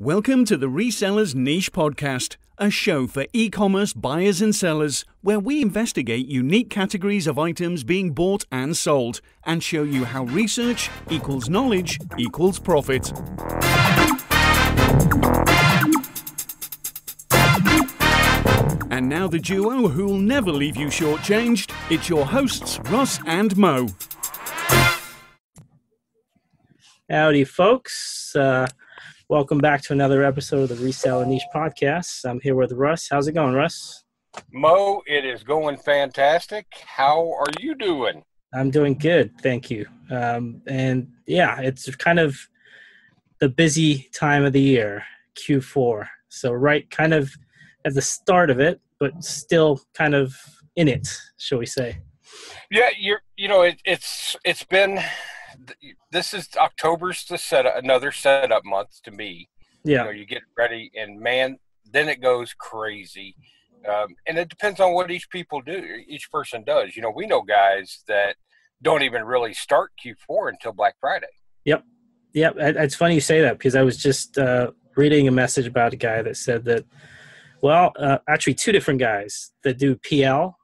Welcome to the Resellers Niche Podcast, a show for e-commerce buyers and sellers where we investigate unique categories of items being bought and sold and show you how research equals knowledge equals profit. And now the duo who'll never leave you shortchanged. It's your hosts, Russ and Mo. Howdy, folks. Welcome back to another episode of the Reseller Niche Podcast. I'm here with Russ. How's it going, Russ? Mo, it is going fantastic. How are you doing? I'm doing good, thank you. And yeah, it's kind of the busy time of the year, Q4. So right kind of at the start of it, but still kind of in it, shall we say. Yeah, it's been... This is October's another setup month to me. Yeah. You get ready and man, then it goes crazy. And it depends on what each person does. We know guys that don't even really start Q4 until Black Friday. Yep. It's funny you say that because I was just reading a message about a guy that said that, actually two different guys that do PL,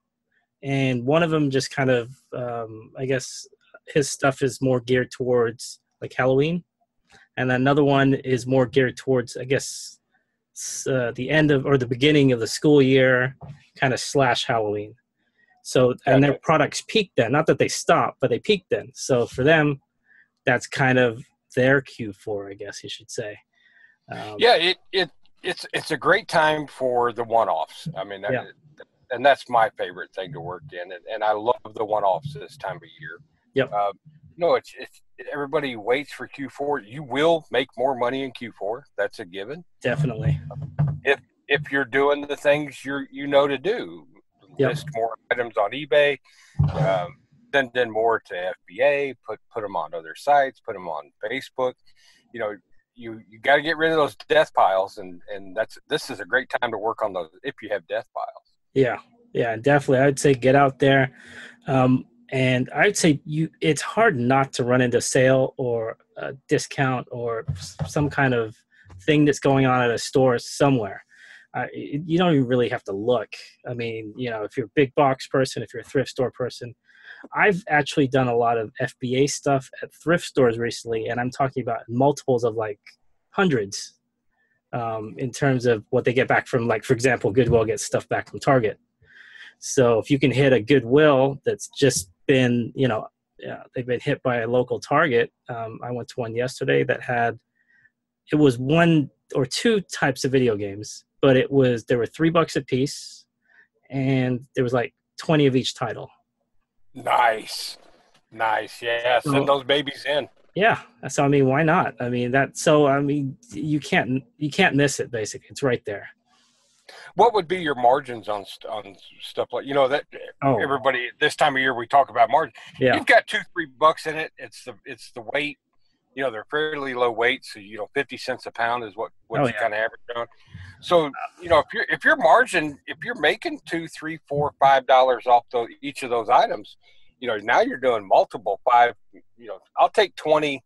and one of them just kind of, I guess, his stuff is more geared towards like Halloween, and another one is more geared towards, I guess, the end of or the beginning of the school year, kind of / Halloween. So, and their products peaked then. Not that they stopped, but they peaked then. So for them, that's kind of their Q4, I guess you should say. It's a great time for the one-offs. I mean, and that's my favorite thing to work in, and I love the one-offs this time of year. Yep. It's everybody waits for Q4. You will make more money in Q4. That's a given. Definitely. If you're doing the things you know to do, list more items on eBay, send more to FBA, put them on other sites, put them on Facebook. You got to get rid of those death piles, and this is a great time to work on those if you have death piles. Yeah, definitely. I'd say get out there. And I'd say it's hard not to run into sale or a discount or some kind of thing that's going on at a store somewhere. You don't even really have to look. I mean, if you're a big box person, if you're a thrift store person, I've actually done a lot of FBA stuff at thrift stores recently, and I'm talking about multiples of like hundreds in terms of what they get back from, like, for example, Goodwill gets stuff back from Target. So if you can hit a Goodwill that's just been, they've been hit by a local Target. I went to one yesterday that it was one or two types of video games, but there were $3 a piece, and there was like 20 of each title. Nice. Yeah. Send those babies in. Yeah. So, I mean, why not? I mean, you can't miss it. Basically, it's right there. What would be your margins on stuff like that? Everybody this time of year we talk about margin. Yeah. You've got $2-3 in it. It's the weight. They're fairly low weight, so 50 cents a pound is what you kind of average on. So if your margin, if you're making $2, $3, $4, $5 off each of those items, now you're doing multiple $5. I'll take $25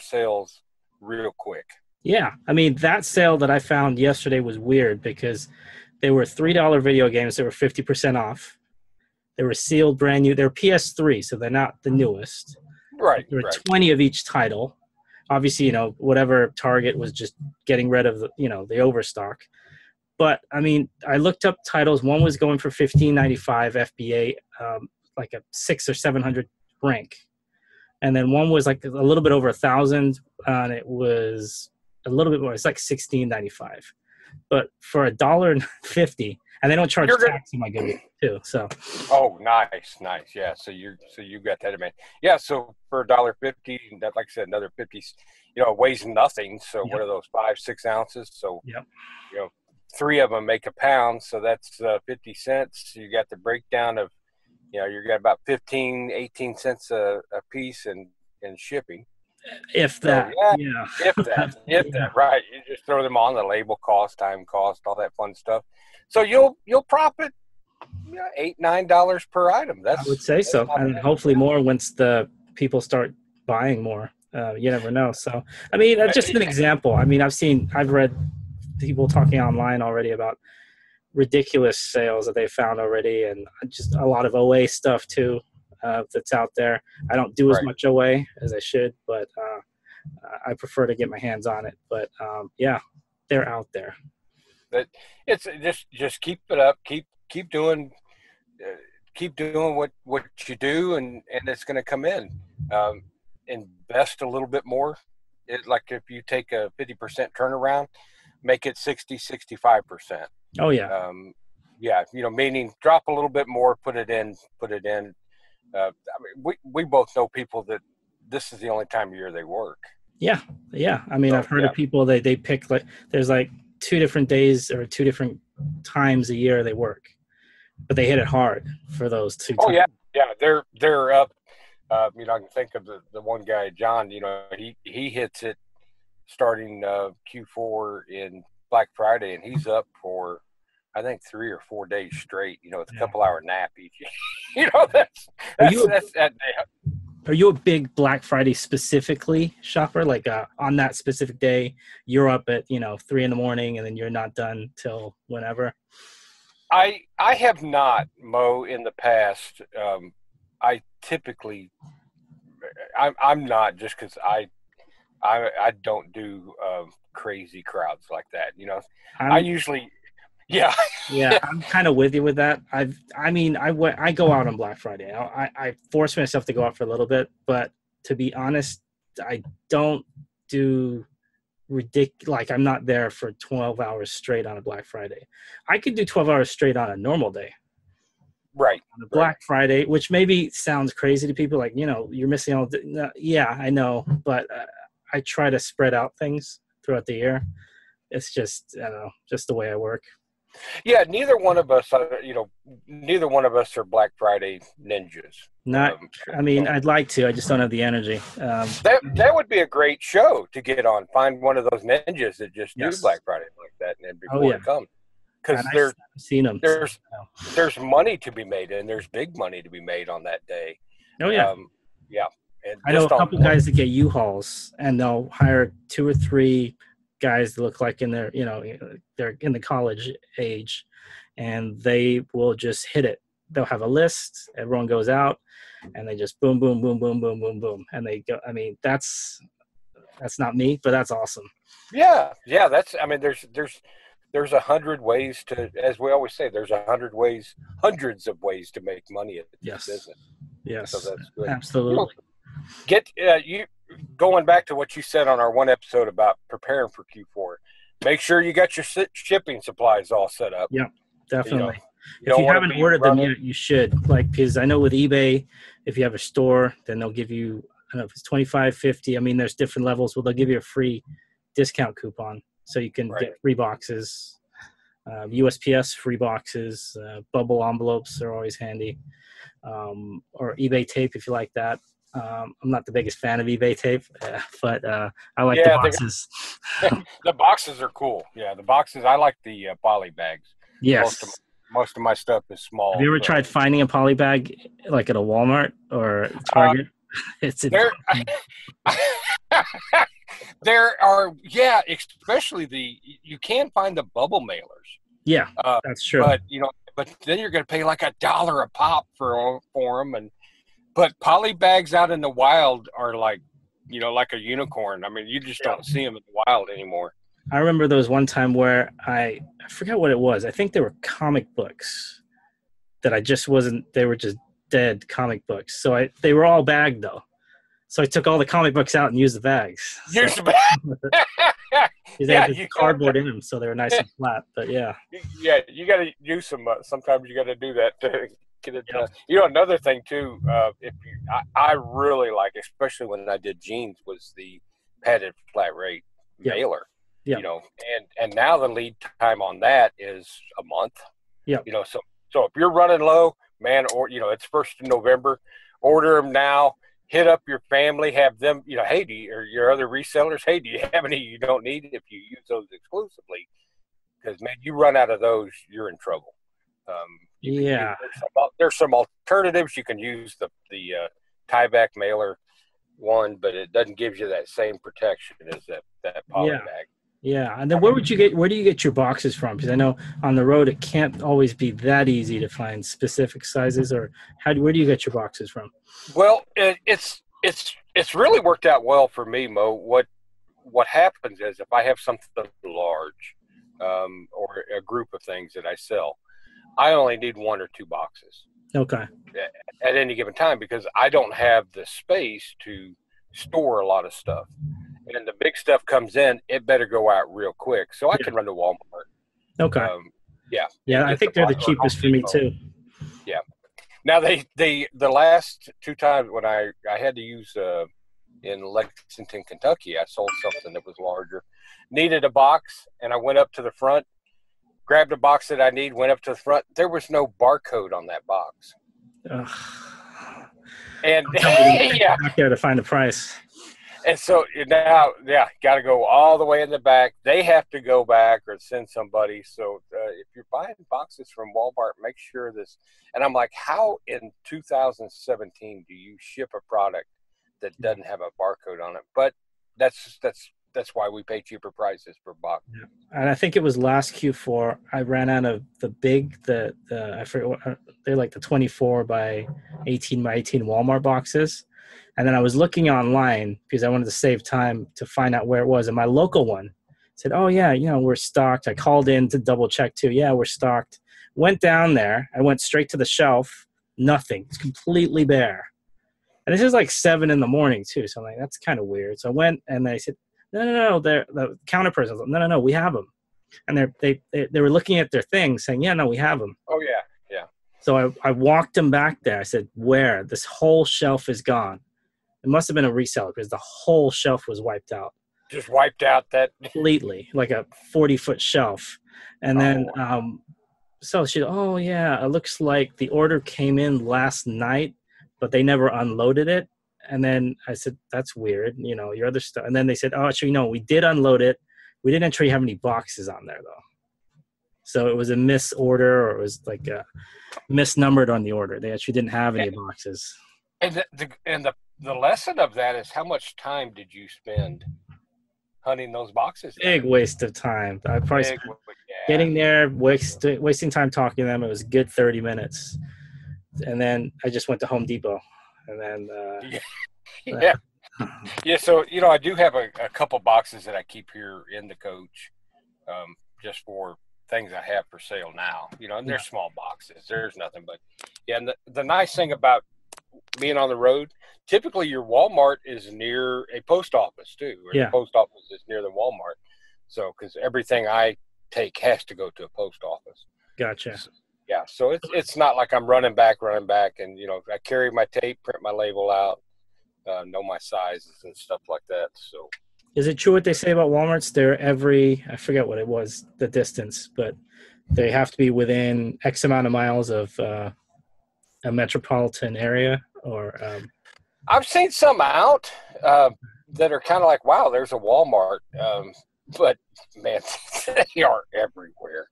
sales real quick. Yeah, I mean, that sale that I found yesterday was weird because they were $3 video games that were 50% off. They were sealed brand new. They're PS3, so they're not the newest. Right. There were 20 of each title. Obviously, whatever Target was just getting rid of the overstock. But, I mean, I looked up titles. One was going for $15.95 FBA, like a 600 or 700 rank. And then one was like a little bit over 1,000, and it was a little bit more. It's like $16.95, but for $1.50, and they don't charge tax in my goodness too. So. Oh, nice. Yeah. So you got that demand. Yeah. So for $1.50, that, like I said, another 50. Weighs nothing. So what are those 5-6 ounces? So 3 of them make a pound. So that's 50 cents. You got the breakdown of, you got about 18 cents a piece in shipping. If that, if that, right. You just throw them on the label cost, time cost, all that fun stuff. So you'll profit $8-9 per item. I would say so, and hopefully more once the people start buying more. You never know. So, I mean, just an example. I mean, I've read people talking online already about ridiculous sales that they found already, and just a lot of OA stuff too that's out there. I don't do as much OA as I should, but I prefer to get my hands on it. But yeah, they're out there. But it's just keep it up, keep doing what you do, and it's going to come in. Invest a little bit more. Like if you take a 50% turnaround, make it 65%. Oh yeah. Yeah, meaning drop a little bit more, put it in. I mean, we both know people that this is the only time of year they work. Yeah. I mean, I've heard of people they pick, like, there's like 2 different days or 2 different times a year they work, but they hit it hard for those 2 times. Oh yeah, they're up. I can think of the one guy, John. He hits it starting Q4 in Black Friday, and he's up for, I think, 3 or 4 days straight. It's a couple hour nap each. Are you a big Black Friday specifically shopper? Like on that specific day, you're up at 3 a.m, and then you're not done till whenever? I have not, Mo, in the past. I typically, I'm not, just because I don't do crazy crowds like that. I usually, yeah. Yeah, I'm kind of with you with that. I go out on Black Friday. I force myself to go out for a little bit, but to be honest, I don't do like I'm not there for 12 hours straight on a Black Friday. I could do 12 hours straight on a normal day. Right. On a Black Friday, which maybe sounds crazy to people, like, you're missing all the, yeah, I know, but I try to spread out things throughout the year. It's just, I don't know, just the way I work. Yeah, neither one of us are Black Friday ninjas. I'd like to. I just don't have the energy. That would be a great show to get on. Find one of those ninjas that just do Black Friday like that, and then before it comes, because I've seen them. There's money to be made, and there's big money to be made on that day. Oh yeah, yeah. And I know a couple guys that get U-Hauls, and they'll hire 2 or 3 guys that look like they're in the college age, and they will just hit it. They'll have a list, everyone goes out, and they just boom, boom, boom, boom, boom, boom, boom, and they go. I mean, that's not me, but that's awesome. Yeah. There's 100 ways to, as we always say, there's hundreds of ways to make money at this business. Yes, so that's good. Absolutely. You going back to what you said on our one episode about preparing for Q4, make sure you got your shipping supplies all set up. Yeah, definitely. If you haven't ordered them yet, you should. Because I know with eBay, if you have a store, then they'll give you, I don't know if it's 25, 50. I mean, there's different levels. Well, they'll give you a free discount coupon, so you can get free boxes. USPS free boxes, bubble envelopes are always handy, or eBay tape if you like that. I'm not the biggest fan of eBay tape, but I like the boxes. The boxes are cool. Yeah, the boxes. I like the poly bags. Yes. Most of my stuff is small. Have you ever tried finding a poly bag like at a Walmart or Target? There are, especially you can find the bubble mailers. Yeah, that's true. But then you're going to pay like $1 a pop for them, but poly bags out in the wild are like a unicorn. I mean, you just don't see them in the wild anymore. I remember there was one time where I forget what it was. I think they were comic books that they were just dead comic books. So they were all bagged though. So I took all the comic books out and used the bags. Use the bag. They had cardboard in them, so they were nice and flat. But yeah. Yeah, you got to use some. Sometimes you got to do that to get it done. Another thing too. I really like, especially when I did jeans, was the padded flat rate mailer. Yeah. And now the lead time on that is a month. Yeah. So if you're running low, man, or it's 1st of November, order them now. Hit up your family, have them, hey, or your other resellers, hey, do you have any you don't need if you use those exclusively? Because, man, you run out of those, you're in trouble. There's some alternatives. You can use the tie-back mailer. one, but it doesn't give you that same protection as that poly bag. Yeah. And then where do you get your boxes from? Because I know on the road, it can't always be that easy to find specific sizes, or where do you get your boxes from? Well, it's really worked out well for me, Mo. What happens is if I have something large, or a group of things that I sell, I only need 1 or 2 boxes. Okay. At any given time, because I don't have the space to store a lot of stuff. And the big stuff comes in, it better go out real quick. So I can run to Walmart. Okay. Yeah, I think they're the cheapest for me too. Yeah. Now the last 2 times when I had to use in Lexington, Kentucky, I sold something that was larger, needed a box, and I went up to the front, grabbed a box that I need, went up to the front. There was no barcode on that box. Ugh. And back there to find the price. And so now, got to go all the way in the back. They have to go back or send somebody. So if you're buying boxes from Walmart, make sure this. And I'm like, how in 2017 do you ship a product that doesn't have a barcode on it? But that's why we pay cheaper prices per box. Yeah. And I think it was last Q4, I ran out of I forget what, they're like the 24 by 18 by 18 Walmart boxes. And then I was looking online because I wanted to save time to find out where it was. And my local one said, oh, yeah, we're stocked. I called in to double check too. Yeah, we're stocked. Went down there. I went straight to the shelf. Nothing. It's completely bare. And this is like 7 a.m. too. So I'm like, that's kind of weird. So I went and they said, no. The counter person was like, no, we have them. And they were looking at their things saying, yeah, no, we have them. Oh, yeah. So I walked them back there. I said, where? This whole shelf is gone. It must have been a reseller because the whole shelf was wiped out. Just wiped out that completely, like a 40-foot shelf. And then, so she, oh yeah, it looks like the order came in last night, but they never unloaded it. And then I said, that's weird, your other stuff. And then they said, oh, actually, no, we did unload it. We didn't actually have any boxes on there though. So it was a misorder, or it was like misnumbered on the order. They actually didn't have any boxes. And the lesson of that is, how much time did you spend hunting those boxes? Big waste of time. I probably spent getting there, wasting time talking to them. It was a good 30 minutes. And then I just went to Home Depot. And then So I do have a couple boxes that I keep here in the coach, just for things I have for sale now. And they're small boxes. There's nothing but and the nice thing about being on the road, typically your Walmart is near a post office too, or the post office is near the Walmart. So, because everything I take has to go to a post office. Gotcha. So it's not like I'm running back, and I carry my tape, print my label out, know my sizes and stuff like that. So, is it true what they say about Walmarts? They're I forget what it was, the distance, but they have to be within X amount of miles of a metropolitan area, or I've seen some out that are kind of like, wow, there's a Walmart, but man, they are everywhere.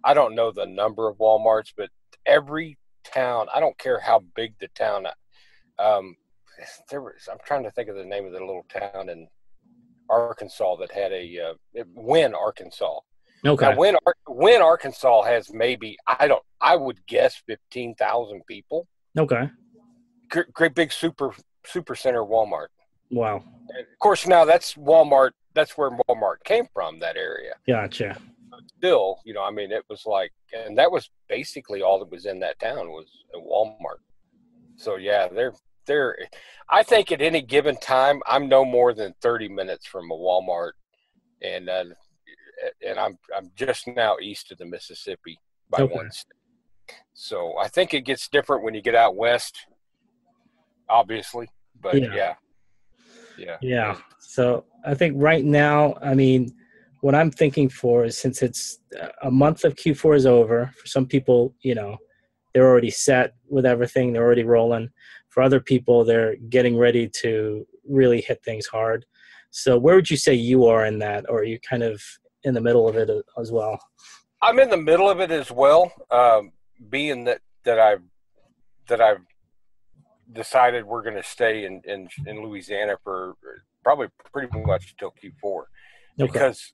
I don't know the number of Walmarts, but every town, I don't care how big the town. I'm trying to think of the name of the little town in Arkansas that had Wynn, Arkansas. Okay. Now, Wynn, Arkansas has maybe, I would guess 15,000 people. Okay. Great big super center Walmart. Wow. And of course, now that's Walmart. That's where Walmart came from, that area. Gotcha. But still, it was like, and that was basically all that was in that town was a Walmart. So yeah, they're. I think at any given time, I'm no more than 30 minutes from a Walmart, and I'm just now east of the Mississippi by one state. So I think it gets different when you get out west, obviously. But yeah. So I think right now, what I'm thinking for is, since it's a month of Q4 is over, for some people, they're already set with everything. They're already rolling. For other people, they're getting ready to really hit things hard. So where would you say you are in that, or are you kind of in the middle of it as well? I'm in the middle of it as well, being that I've decided we're going to stay in Louisiana for probably pretty much till Q4, because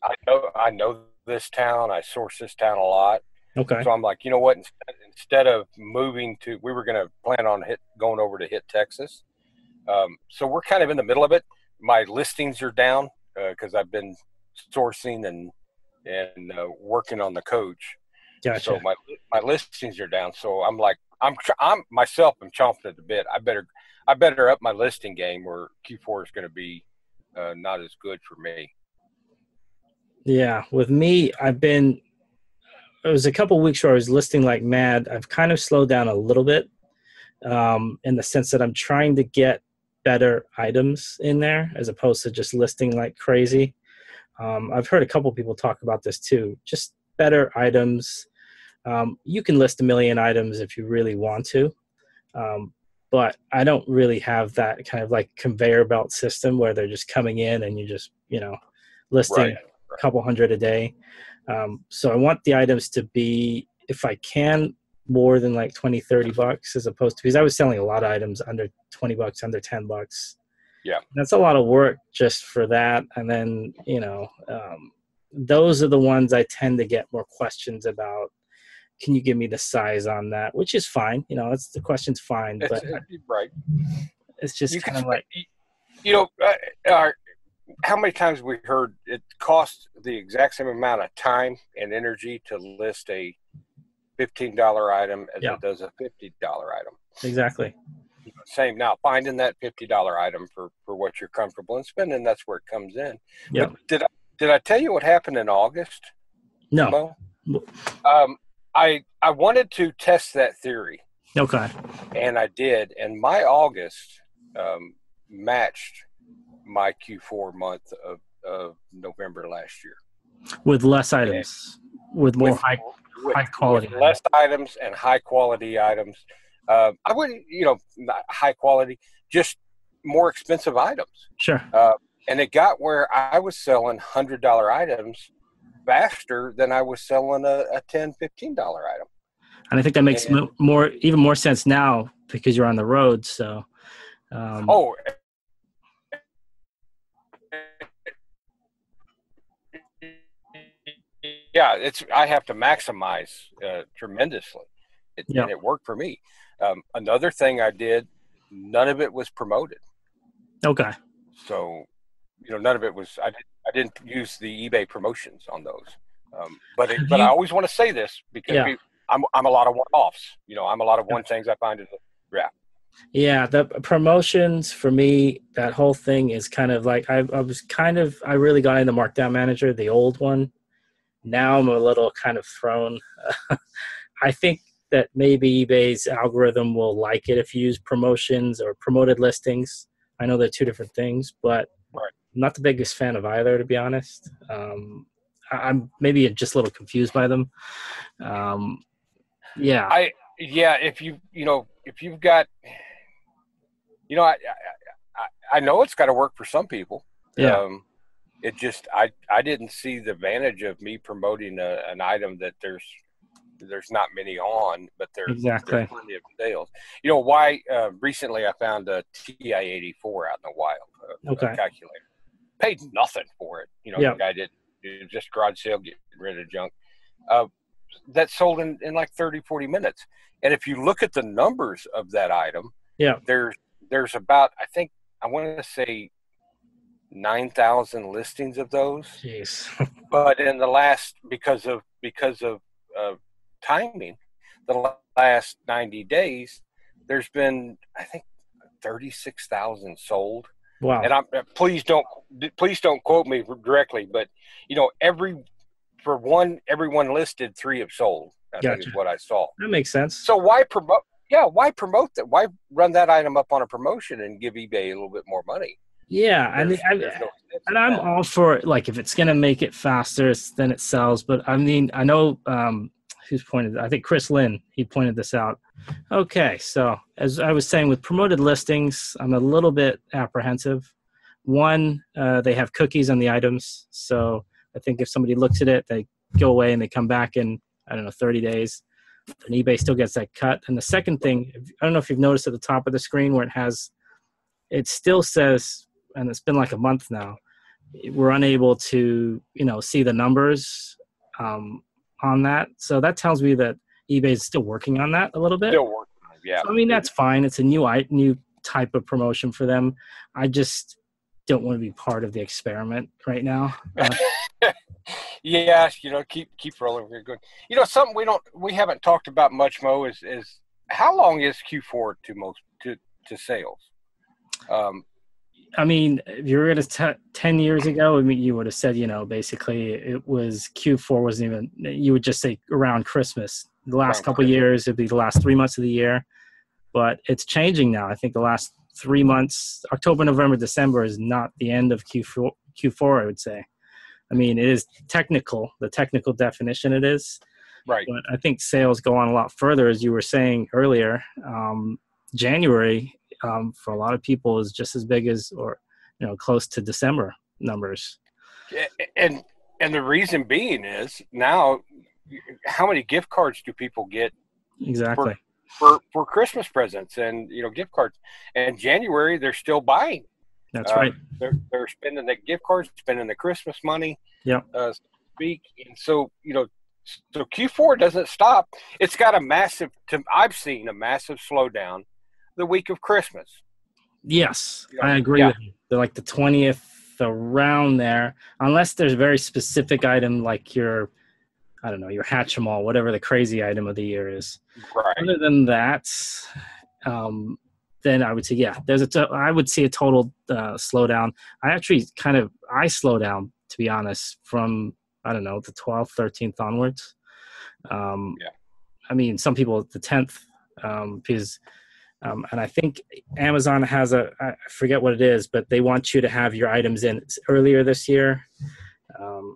I know this town. I source this town a lot. Okay. So I'm like, you know what? Instead of moving to, we were going to plan on going over to hit Texas. So we're kind of in the middle of it. My listings are down because I've been sourcing and working on the coach. Gotcha. So my listings are down. So I'm like, I'm chomping at the bit. I better up my listing game, or Q4 is going to be not as good for me. Yeah, with me, it was a couple of weeks where I was listing like mad. I've kind of slowed down a little bit in the sense that I'm trying to get better items in there as opposed to just listing like crazy. I've heard a couple of people talk about this too, just better items. You can list 1 million items if you really want to, but I don't really have that kind of like conveyor belt system where they're just coming in and you just, listing a couple hundred a day. So I want the items to be, if I can, more than like $20-$30 as opposed to, because I was selling a lot of items under $20, under $10. Yeah. That's a lot of work just for that. And then, those are the ones I tend to get more questions about. Can you give me the size on that? Which is fine. The question's fine, but right. It's just kind of like, how many times have we heard it costs the exact same amount of time and energy to list a $15 item as it does a $50 item. Exactly. Same. Now, finding that $50 item for what you're comfortable in spending, that's where it comes in. Yeah. But did I tell you what happened in August? No. I wanted to test that theory. Okay. And I did. And my August matched my Q4 month of November last year. With less items, with more high quality. With less items and high quality items. I wouldn't, not high quality, just more expensive items. Sure. And it got where I was selling $100 items faster than I was selling a $10, $15 item. And I think that makes even more sense now because you're on the road. So, yeah, I have to maximize tremendously. And it worked for me. Another thing I did, none of it was promoted. Okay. So, none of it was. I didn't use the eBay promotions on those. But I always want to say this because I'm a lot of one-offs. I'm a lot of one things I find in the wrap. Yeah, the promotions for me, that whole thing is kind of like I really got into Markdown Manager, the old one. Now I'm a little kind of thrown. I think that maybe eBay's algorithm will like it if you use promotions or promoted listings. I know they're two different things, but I'm not the biggest fan of either, to be honest. I'm maybe just a little confused by them. If you've got, I know it's got to work for some people. Yeah. It just, I didn't see the advantage of me promoting an item that there's not many on, but there's plenty of sales. Why? Recently I found a TI-84 out in the wild, a calculator. Paid nothing for it. The guy did just garage sale, getting rid of junk. That sold in like 30, 40 minutes. And if you look at the numbers of that item, there's about, I want to say 9,000 listings of those. Jeez. But in the last, because of timing, the last 90 days, there's been, 36,000 sold. Wow. And please don't quote me directly, but everyone listed 3 have sold. I think is what I saw. That makes sense. So why promote? Yeah, why promote that? Why run that item up on a promotion and give eBay a little bit more money? Yeah, I'm all for it. Like if it's gonna make it faster, then it sells. But I know who's pointed. I think Chris Lynn. He pointed this out. Okay, so as I was saying, with promoted listings, I'm a little bit apprehensive. One, they have cookies on the items, so I think if somebody looks at it, they go away and they come back in 30 days. then eBay still gets that cut. And the second thing, I don't know if you've noticed at the top of the screen where it still says, and it's been like a month now, we're unable to, see the numbers on that. So that tells me that eBay is still working on that a little bit. Still working, yeah. So, that's fine. It's a new type of promotion for them. I just don't want to be part of the experiment right now. Yeah, keep rolling. We're good. Something we haven't talked about much, Mo, is how long is Q4 to sales? If you were going to 10 years ago, you would have said, basically it was Q4 wasn't even, you would just say around Christmas. The last couple of years, it'd be the last 3 months of the year, but it's changing now. I think the last 3 months, October, November, December is not the end of Q4, I would say. It is the technical definition it is. Right. But I think sales go on a lot further, as you were saying earlier. January, for a lot of people, is just as big as, or close to December numbers. And the reason being is now, how many gift cards do people get? Exactly. For Christmas presents and gift cards. And January, they're still buying. That's right. They're spending the gift cards, spending the Christmas money. Yeah. Speak. And so so Q4 doesn't stop. It's got I've seen a massive slowdown the week of Christmas. Yes, I agree with you. They're like the 20th, around there, unless there's a very specific item like your Hatchimal, whatever the crazy item of the year is. Right. Other than that, then I would say, I would see a total slowdown. I slow down, to be honest, from, the 12th, 13th onwards. Some people the 10th, because, and I think Amazon has I forget what it is, but they want you to have your items in earlier this year.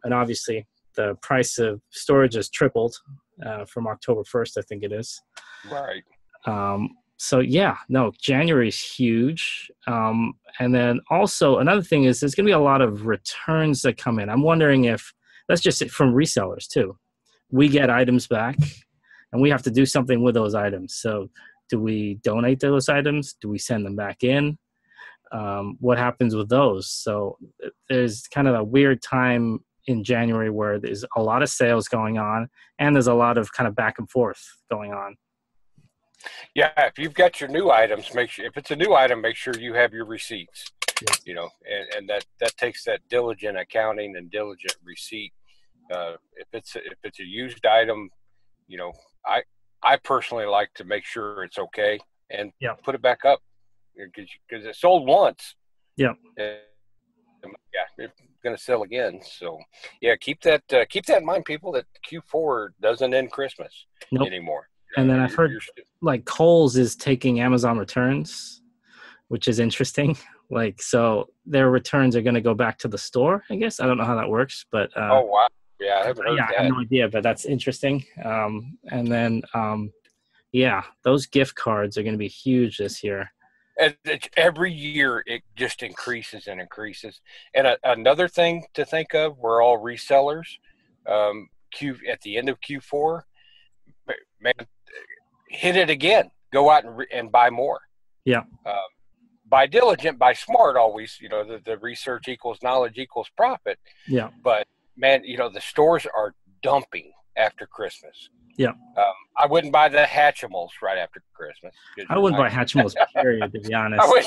And obviously the price of storage has tripled from October 1st, I think it is. Right. So January is huge. And then also another thing is there's going to be a lot of returns that come in. I'm wondering if that's just from resellers too. We get items back and we have to do something with those items. So do we donate those items? Do we send them back in? What happens with those? So there's kind of a weird time in January where there's a lot of sales going on and there's a lot of kind of back and forth going on. Yeah, if you've got your new items, if it's a new item, make sure you have your receipts. Yeah. And that takes that diligent accounting and diligent receipt. If it's a used item, I personally like to make sure it's okay and put it back up because it's sold once. Yeah. It's going to sell again. So keep that in mind, people, that Q4 doesn't end Christmas anymore. And then I've heard like Kohl's is taking Amazon returns, which is interesting. Like, so their returns are going to go back to the store, I guess. I don't know how that works, but oh wow, yeah, I haven't heard that. I have no idea, but that's interesting. And then those gift cards are going to be huge this year. And every year it just increases and increases. And another thing to think of, we're all resellers. At the end of Q4, man, hit it again. Go out and buy more. Yeah. Buy diligent, buy smart. Always, the research equals knowledge equals profit. Yeah. But man, the stores are dumping after Christmas. Yeah. I wouldn't buy the Hatchimals right after Christmas. I wouldn't buy Hatchimals, period, to be honest. But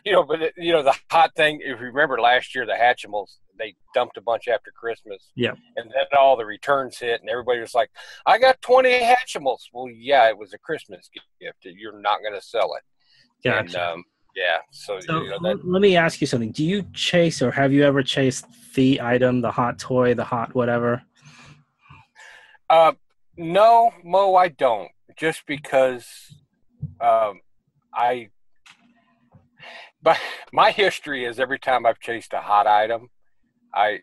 the hot thing, if you remember last year, the Hatchimals, they dumped a bunch after Christmas. Yeah. And then all the returns hit and everybody was like, I got 20 Hatchimals. Well, yeah, it was a Christmas gift. You're not going to sell it. Gotcha. And, So let me ask you something. Do you chase, or have you ever chased the item, the hot toy, the hot whatever? No, Mo, I don't. Just because but my history is every time I've chased a hot item, I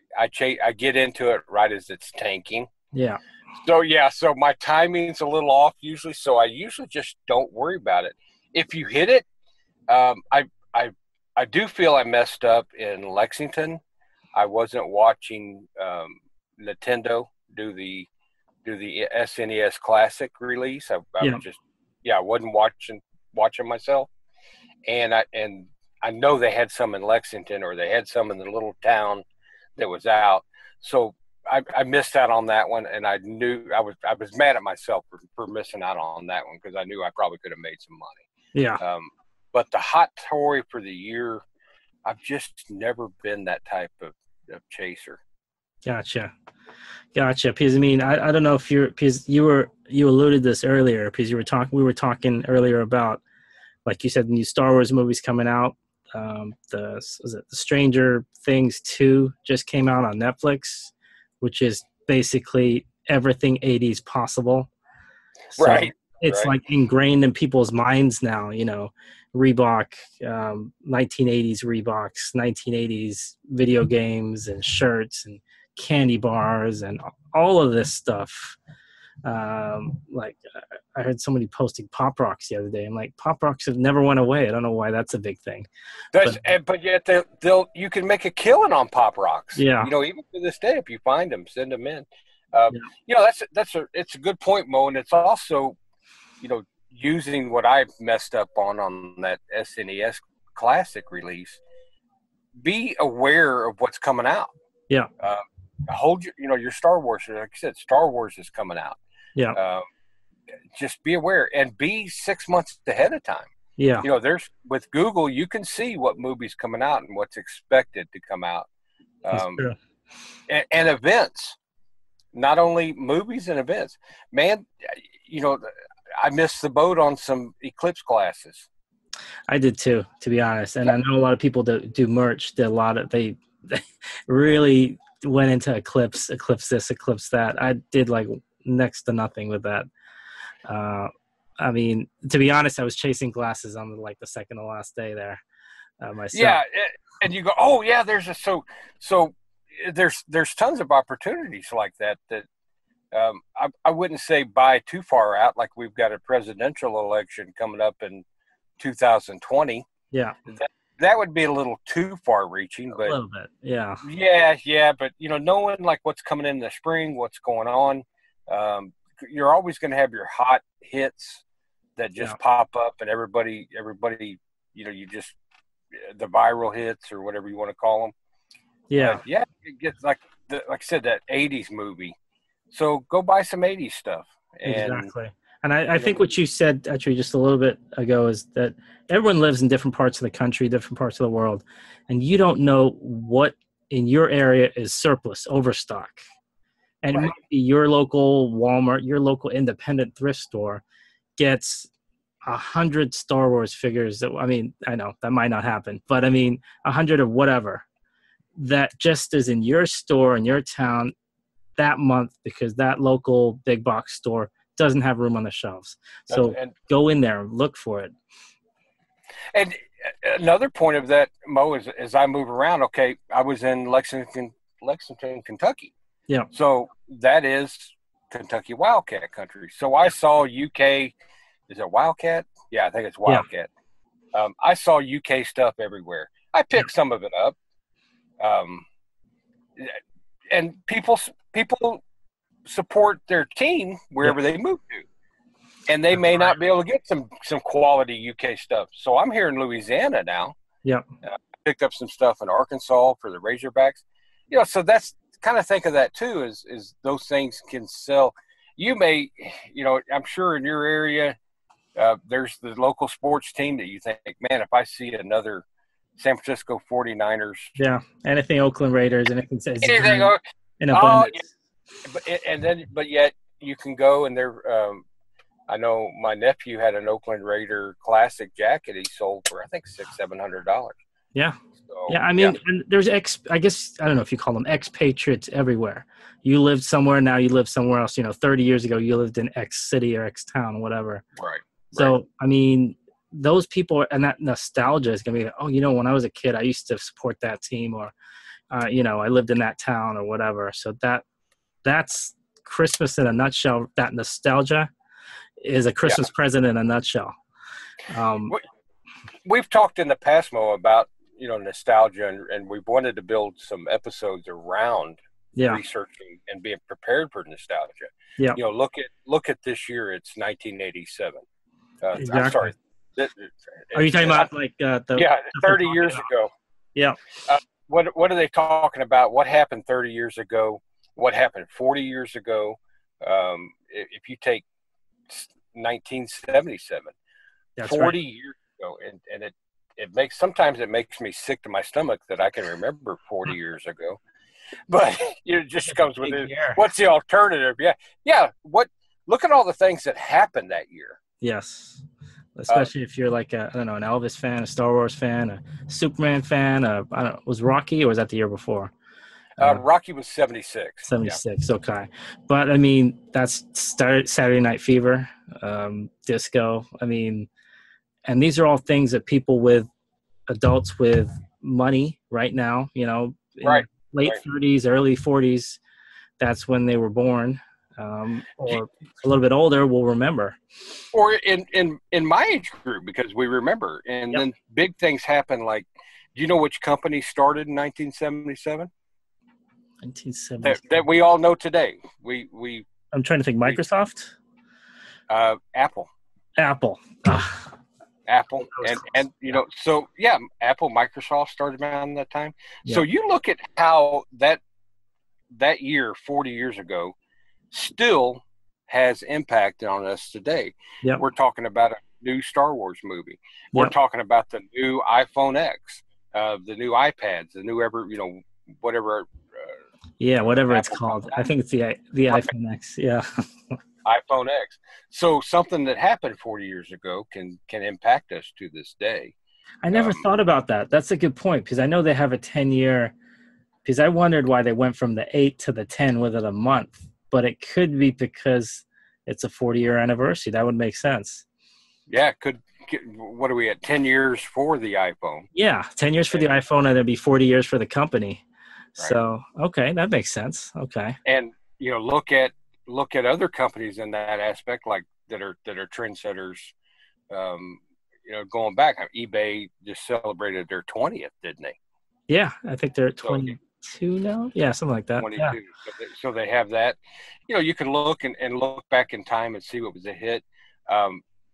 get into it right as it's tanking. Yeah. So my timing's a little off usually, so I usually just don't worry about it. If you hit it, I do feel I messed up in Lexington. I wasn't watching Nintendo do do the SNES Classic release. I was just, I wasn't watching myself, and I know they had some in Lexington, or they had some in the little town that was out. So I missed out on that one, and I knew I was mad at myself for missing out on that one, because I knew I probably could have made some money. Yeah. But the hot toy for the year, I've just never been that type of chaser. Gotcha. Because I mean, I don't know if because you alluded this earlier, because we were talking earlier about, like you said, the new Star Wars movies coming out. The Stranger Things 2 just came out on Netflix, which is basically everything 80s possible. So right. It's like ingrained in people's minds now, Reebok, 1980s Reeboks, 1980s video games and shirts and candy bars and all of this stuff. Like I heard somebody posting Pop Rocks the other day. I'm like, Pop Rocks have never went away. I don't know why that's a big thing. But yet you can make a killing on Pop Rocks. Yeah. Even to this day, if you find them, send them in. It's a good point, Mo, and it's also, using what I've messed up on that SNES Classic release. Be aware of what's coming out. Yeah. Hold your Star Wars. Like I said, Star Wars is coming out. Yeah. Just be aware and be 6 months ahead of time. Yeah. There's with Google, you can see what movies coming out and what's expected to come out. And events, not only movies and events. Man, I missed the boat on some Eclipse glasses. I did too, to be honest. And I know a lot of people that do merch. They really went into Eclipse this, Eclipse that. I did like next to nothing with that. I mean, to be honest, I was chasing glasses on like the second to last day there myself. Yeah, and you go, oh yeah, there's tons of opportunities like that. I wouldn't say buy too far out. Like we've got a presidential election coming up in 2020. Yeah. That would be a little too far reaching, but a little bit. Yeah. Yeah. But knowing like what's coming in the spring, what's going on, you're always going to have your hot hits that just pop up, and everybody, you just the viral hits or whatever you want to call them. Yeah. It gets like I said, that 80s movie. So go buy some 80s stuff. Exactly. And I think what you said actually just a little bit ago is that everyone lives in different parts of the country, different parts of the world, and you don't know what in your area is surplus, overstock. And it might be your local Walmart, your local independent thrift store gets 100 Star Wars figures. I know that might not happen, but 100 of whatever that just is in your store in your town that month, because that local big box store doesn't have room on the shelves. So go in there and look for it. And another point of that, Mo, is as I move around, okay, I was in Lexington, Kentucky. Yeah. So that is Kentucky Wildcat country. So I saw UK, is it Wildcat? Yeah, I think it's Wildcat. Yeah. I saw UK stuff everywhere. I picked some of it up. And people support their team wherever they move to, and they may not be able to get some quality UK stuff. So I'm here in Louisiana now. Yeah, picked up some stuff in Arkansas for the Razorbacks. So that's kind of think of that too. Is those things can sell. You may, I'm sure in your area, there's the local sports team that you think, man, if I see another San Francisco 49ers. Yeah, anything Oakland Raiders, anything in abundance. But yet you can go and there. I know my nephew had an Oakland Raider classic jacket he sold for I think $600-700. Yeah. So, and there's I guess I don't know if you call them expatriates everywhere. You lived somewhere, now you live somewhere else. 30 years ago you lived in X city or X town, whatever. Right. So those people, and that nostalgia is going to be, when I was a kid, I used to support that team, or, I lived in that town or whatever. So that's Christmas in a nutshell. That nostalgia is a Christmas present in a nutshell. We've talked in the past, Mo, about, nostalgia, and we've wanted to build some episodes around Yeah. researching and being prepared for nostalgia. Yeah. You know, look at this year. It's 1987. Exactly. I'm sorry. Are you talking about like the 30 years ago? Yeah. What are they talking about? What happened 30 years ago? What happened 40 years ago? If you take 1977, That's 40 right. years ago, and it makes me sick to my stomach that I can remember 40 years ago. But it just comes with it. What's the alternative? Yeah. Look at all the things that happened that year. Yes. Especially if you're like an Elvis fan, a Star Wars fan, a Superman fan. I don't know, was Rocky or was that the year before? Rocky was 76. 76. Yeah. Okay. But I mean, that's Saturday Night Fever, disco. I mean, and these are all things that adults with money right now, in late 30s, early 40s, that's when they were born, or a little bit older will remember. Or in my age group, because we remember. And then big things happen. Like, do you know which company started in 1977? 1977. That we all know today. I'm trying to think. Microsoft? Apple. Apple. Apple. And so Apple, Microsoft started around that time. Yeah. So you look at how that year, 40 years ago, still has impact on us today. Yep. We're talking about a new Star Wars movie. We're talking about the new iPhone X, the new iPads, the new whatever. Whatever it's called. I think it's the iPhone X. Yeah. iPhone X. So something that happened 40 years ago can impact us to this day. I never thought about that. That's a good point, because I know they have a 10-year, because I wondered why they went from the 8 to the 10 within a month, but it could be because it's a 40-year anniversary. That would make sense. Yeah, what are we at, 10 years for the iPhone? Yeah, 10 years for the iPhone, and it'd be 40 years for the company. Right. So, okay, that makes sense. Okay. And, look at other companies in that aspect, like that are trendsetters, going back. eBay just celebrated their 20th, didn't they? Yeah, I think they're at 22 now. Yeah, something like that. 22. Yeah. So they have that. You can look and look back in time and see what was a hit.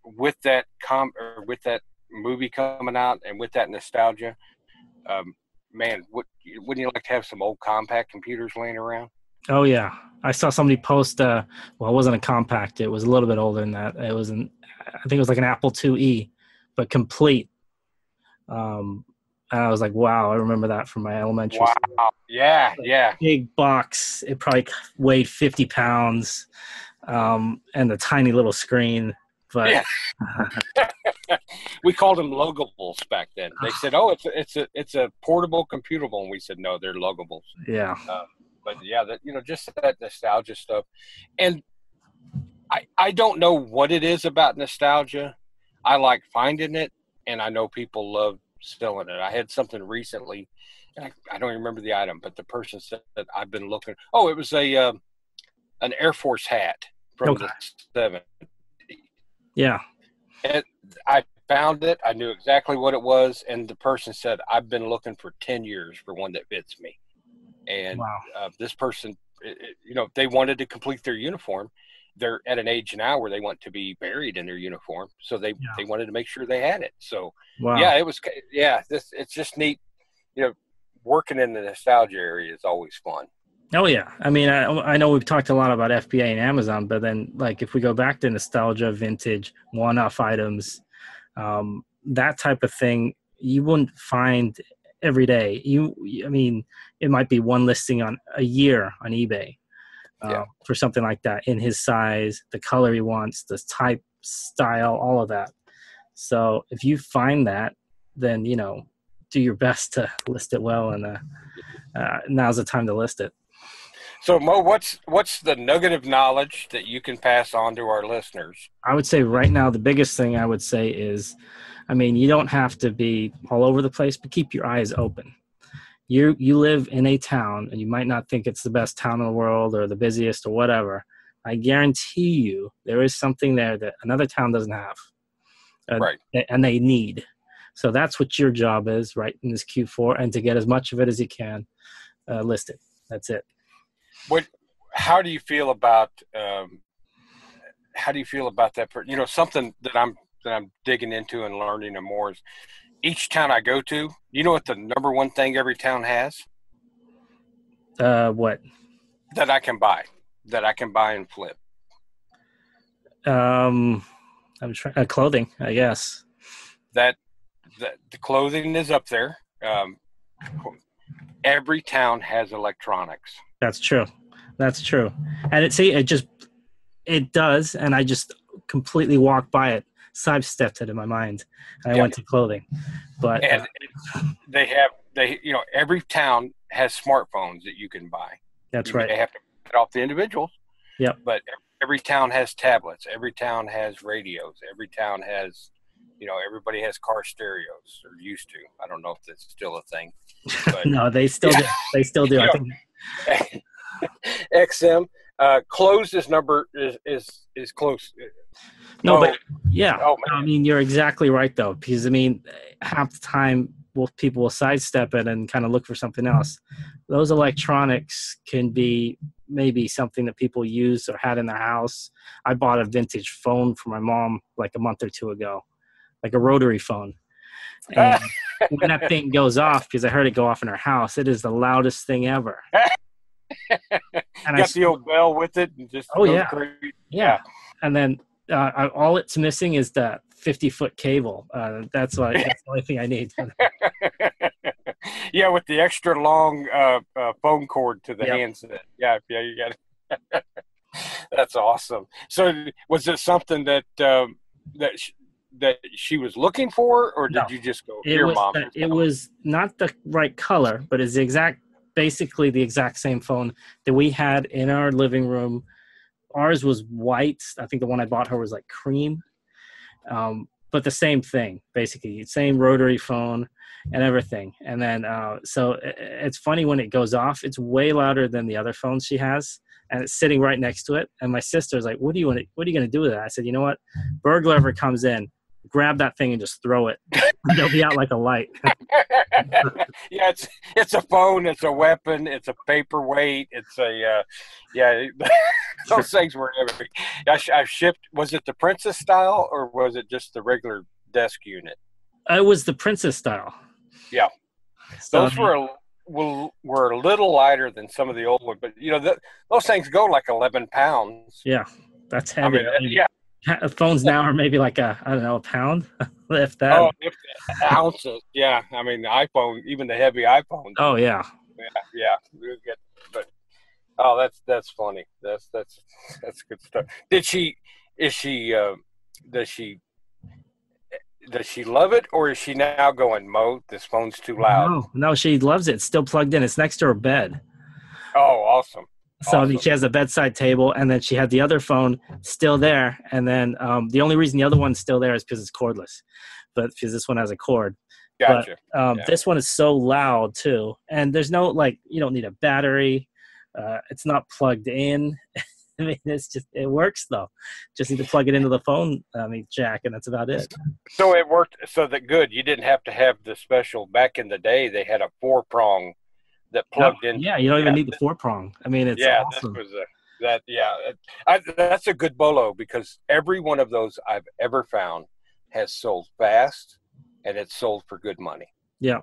With that with that movie coming out and with that nostalgia, man, wouldn't you like to have some old compact computers laying around? Oh yeah, I saw somebody post. Well, it wasn't a compact; it was a little bit older than that. I think it was like an Apple IIe, but complete. And I was like, wow, I remember that from my elementary school. Wow, yeah. Big box. It probably weighed 50 pounds, and the tiny little screen. But yeah. We called them logables back then. They said, "Oh, it's a portable computable," and we said, "No, they're logables." Yeah. But yeah, just that nostalgia stuff, and I don't know what it is about nostalgia. I like finding it, and I know people love selling it. I had something recently, and I don't remember the item, but the person said that I've been looking. Oh, it was an Air Force hat from the 70s. Yeah. And I found it. I knew exactly what it was, and the person said, "I've been looking for 10 years for one that fits me." And this person, they wanted to complete their uniform. They're at an age now where they want to be buried in their uniform, so they wanted to make sure they had it. So it's just neat. Working in the nostalgia area is always fun. Oh yeah, I mean, I know we've talked a lot about FBA and Amazon, but then like if we go back to nostalgia, vintage, one-off items, that type of thing, you wouldn't find every day. I mean, it might be one listing on a year on eBay for something like that in his size, the color he wants, the type, style, all of that. So if you find that, then do your best to list it well, and now's the time to list it. So Mo, what's the nugget of knowledge that you can pass on to our listeners? I would say right now the biggest thing I would say is, I mean, you don't have to be all over the place, but keep your eyes open. You live in a town, and you might not think it's the best town in the world or the busiest or whatever. I guarantee you there is something there that another town doesn't have, right? And they need. So that's what your job is, right, in this Q4, and to get as much of it as you can listed. That's it. what? How do you feel about that? Something that I'm digging into and learning more is each town I go to. You know what the number one thing every town has? What? That I can buy and flip. I'm trying clothing, I guess. That the clothing is up there. Every town has electronics. That's true. And it does. And I just completely walked by it, sidestepped it in my mind. And I went to clothing, but every town has smartphones that you can buy. That's right. They have to get off the individuals. Yep. But every town has tablets. Every town has radios. Every town has, everybody has car stereos, or used to. I don't know if that's still a thing. But, no, they still do. They still do. I think XM closed is number is close. No, but yeah. Oh, I mean, you're exactly right though, because half the time people will sidestep it and kind of look for something else. Those electronics can be maybe something that people use or had in their house. I bought a vintage phone for my mom like a month or two ago, like a rotary phone. And when that thing goes off, because I heard it go off in her house, it is the loudest thing ever. And got the old bell with it and just crazy. Yeah. And then all it's missing is that 50-foot cable. That's the only thing I need. Yeah, with the extra long phone cord to the handset. Yeah, you got it. That's awesome. So, was it something that she was looking for, or did you just go? It was not the right color, but it's basically the exact same phone that we had in our living room. Ours was white. I think the one I bought her was like cream. But the same thing, basically, same rotary phone and everything. And then, so it's funny when it goes off, it's way louder than the other phones she has, and it's sitting right next to it. And my sister's like, what are you going to do with that? I said, you know what? Burglar ever comes in, grab that thing and just throw it. They'll be out like a light. Yeah, it's a phone, it's a weapon, it's a paperweight, it's a those things were everything. I've shipped. Was it the Princess style or was it just the regular desk unit? It was the Princess style. Yeah, so those were a little lighter than some of the old ones, but those things go like 11 pounds. Yeah, that's heavy. Yeah. Phones now are maybe like a pound, if that. Oh, if ounces. Yeah, the iPhone, even the heavy iPhone. Oh yeah. Yeah. But that's funny. That's good stuff. Does she love it, or is she now going, Mo, this phone's too loud? No, she loves it. It's still plugged in. It's next to her bed. Oh, awesome. So she has a bedside table, and then she had the other phone still there. And then the only reason the other one's still there is because it's cordless, but because this one has a cord. Gotcha. But this one is so loud too, and there's no you don't need a battery. It's not plugged in. It works though. Just need to plug it into the phone jack, and that's about it. So it worked. So that good. You didn't have to have the special. Back in the day, they had a 4-prong. That plugged in. Yeah, you don't even need the 4-prong. It's awesome. That's a good bolo, because every one of those I've ever found has sold fast, and it's sold for good money. Yeah.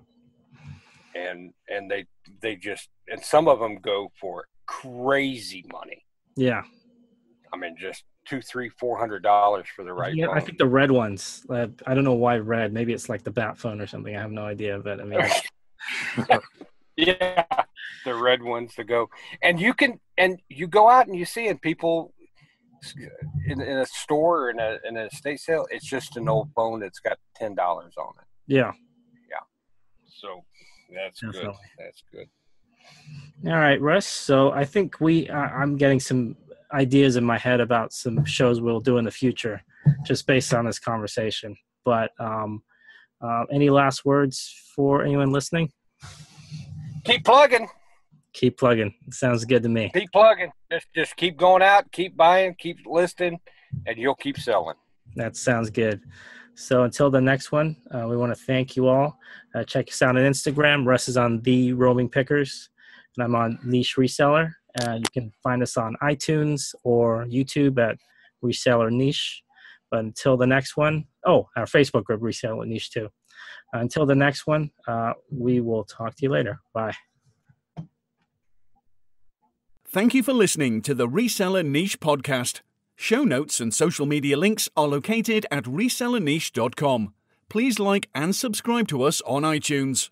And they just, and some of them go for crazy money. Yeah. Just $200, $300, $400 for the right phone. I think the red ones. I don't know why red. Maybe it's like the bat phone or something. I have no idea, but Yeah, the red ones to go, and you go out and you see in people in a store or in an estate sale, it's just an old phone that's got $10 on it. Yeah. So that's Definitely. Good. That's good. All right, Russ. So I think I'm getting some ideas in my head about some shows we'll do in the future, just based on this conversation. But any last words for anyone listening? Keep plugging. It sounds good to me. Keep plugging. Just keep going out, keep buying, keep listing, and you'll keep selling. That sounds good. So until the next one, we want to thank you all. Check us out on Instagram. Russ is on The Roaming Pickers, and I'm on Niche Reseller. You can find us on iTunes or YouTube at Reseller Niche. But until the next one, our Facebook group, Reseller Niche too. Until the next one, we will talk to you later. Bye. Thank you for listening to the Reseller Niche podcast. Show notes and social media links are located at resellerniche.com. Please like and subscribe to us on iTunes.